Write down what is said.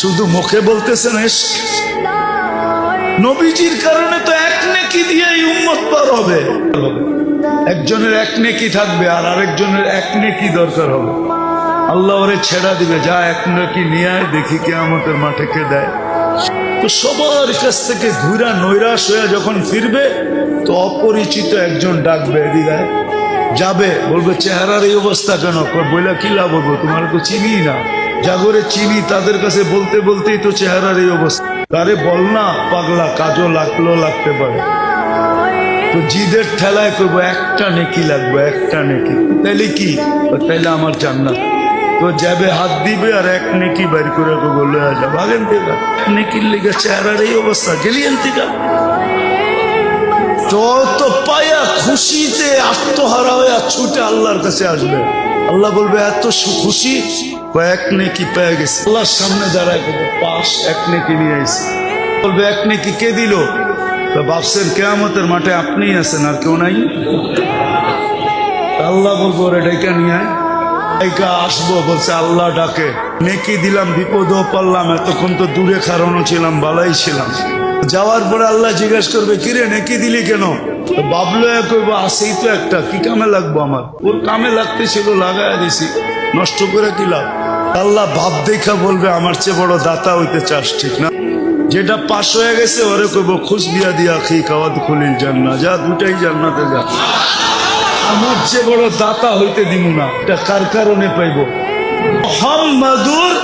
শুধু মুখে বলতেছেন নবীজির কারণে তো এক নেকি দিয়ে উম্মত পার হবে। একজনের এক নেকি থাকবে আর আরেকজনের এক নেকি দরকার হবে। আল্লাহ ওরে ছেড়া দিবে, যা এক নেকি নিয়ে আয়, দেখি কিয়ামতের মাঠে কে দেয়। তো সবার কাছ থেকে ঘুরা নৈরাশ হয়ে যখন ফিরবে তো অপরিচিত একজন ডাকবে, এদিকে যাবে, বলবে চেহারার এই অবস্থা কেন? বইলা কি লাভ হবো, তোমার তো চিনি না। জাগরে চিনি তাদের কাছে বলতে বলতেই তো চেহারার এই অবস্থা। তারে বল না পাগলা, কাজও লাগতে পারে। তো জিদের ঠেলায় করবো একটা নেকি লাগবে, একটা নেকি। তাইলে কি? তাইলে আমার জান্নাত। তো যাবে হাত দিবে আর এক নেকি বাইর করে বলে আসা ভাগেন থেকে নেকির লিগে চেহারার এই অবস্থা গেলিয়েন থেকে তো পায়া খুশিতে আত্মহারা হয়ে ছুটে আল্লাহর কাছে আসবে। আল্লাহ বলবে এত খুশি, এক নেকি পেয়ে গেছে। আল্লাহর সামনে দাঁড়ায় পাশ এক নেকি নিয়ে আইছে। বলবে এক নেকি কে দিল? ভাবছেন কিয়ামতের মাঠে আপনিই আছেন আর কেউ নাই? আল্লাহ বলবো ওরে ডেকে নিয়ে আয়। আসবো, বলছে আল্লাহ ডাকে। নেকি দিলাম, বিপদও পারলাম, এতক্ষণ তো দূরে খারানো ছিলাম, বালাই ছিলাম। যাওয়ার পরে আল্লাহ জিজ্ঞেস করবে কিরে নেকি দিলি কেন? বাবলো কইবো আসেই তো একটা, কি কামে লাগবো আমার? ওর কামে লাগতে ছিল, লাগাই দিছি, নষ্ট করে কি লাভ? আল্লাহ ভাব দেখা বলবে আমার চেয়ে বড় দাতা হইতে চাস, ঠিক না? যেটা পাশ হয়ে গেছে ওরে কইবো খুশ বিয়া দিয়া খি কাওয়াত খুলিল জান্নাত, যা দুটাই জান্নাতে যা। আমার চেয়ে বড় দাতা হইতে দিব না। এটা কার কারণে পাইব? মুহাম্মাদুর